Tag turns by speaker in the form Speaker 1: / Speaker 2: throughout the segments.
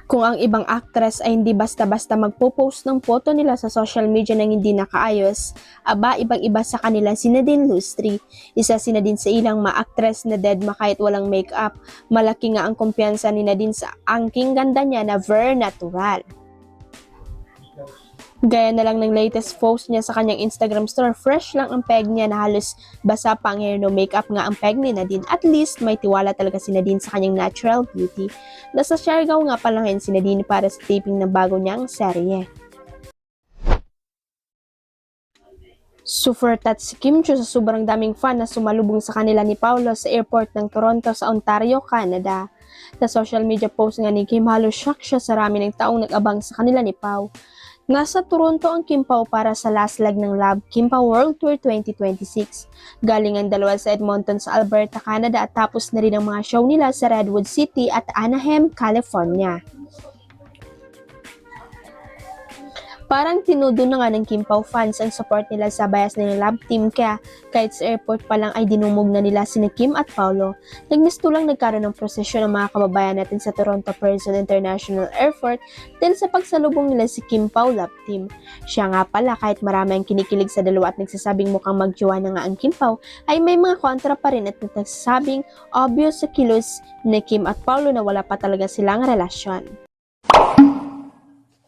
Speaker 1: Kung ang ibang actress ay hindi basta-basta magpo-post ng photo nila sa social media nang hindi nakaayos, aba ibang-iba sa kanila si Nadine Lustre. Isa si Nadine sa ilang ma-actress na deadma kahit walang makeup. Malaki nga ang kumpiyansa ni Nadine sa angking ganda niya na very natural. Gaya na lang ng latest post niya sa kanyang Instagram store, fresh lang ang peg niya na halos basa pa ang hair, no makeup nga ang peg ni Nadine. At least may tiwala talaga si Nadine sa kanyang natural beauty. Nasa Siargao nga pala ngayon si Nadine para sa taping ng bago niyang serye. Super tat si Kim Chiu sa sobrang daming fan na sumalubong sa kanila ni Paolo sa airport ng Toronto sa Ontario, Canada. Sa social media post nga ni Kim, halos shock siya sa rami ng taong nag-abang sa kanila ni Pao. Nasa Toronto ang Kim Pao para sa last leg ng Love Kim Pao World Tour 2026. Galing ang dalawa sa Edmonton sa Alberta, Canada at tapos na rin ang mga show nila sa Redwood City at Anaheim, California. Parang tinudo na nga ng Kim Pao fans ang support nila sa bias ng Love Team, kaya kahit sa airport pa lang ay dinumog na nila sina Kim at Paolo. Nagmisto lang nagkaroon ng prosesyon ng mga kababayan natin sa Toronto Pearson International Airport dahil sa pagsalubong nila si Kim Pao Love Team. Siya nga pala, kahit marami ang kinikilig sa dalawa at nagsasabing mukhang magjowa na nga ang Kim Pao, ay may mga kontra pa rin at nagsasabing obvious sa kilos ni Kim at Paolo na wala pa talaga silang relasyon.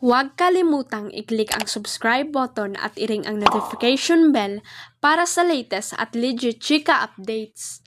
Speaker 1: Huwag kalimutang i-click ang subscribe button at i-ring ang notification bell para sa latest at legit chika updates.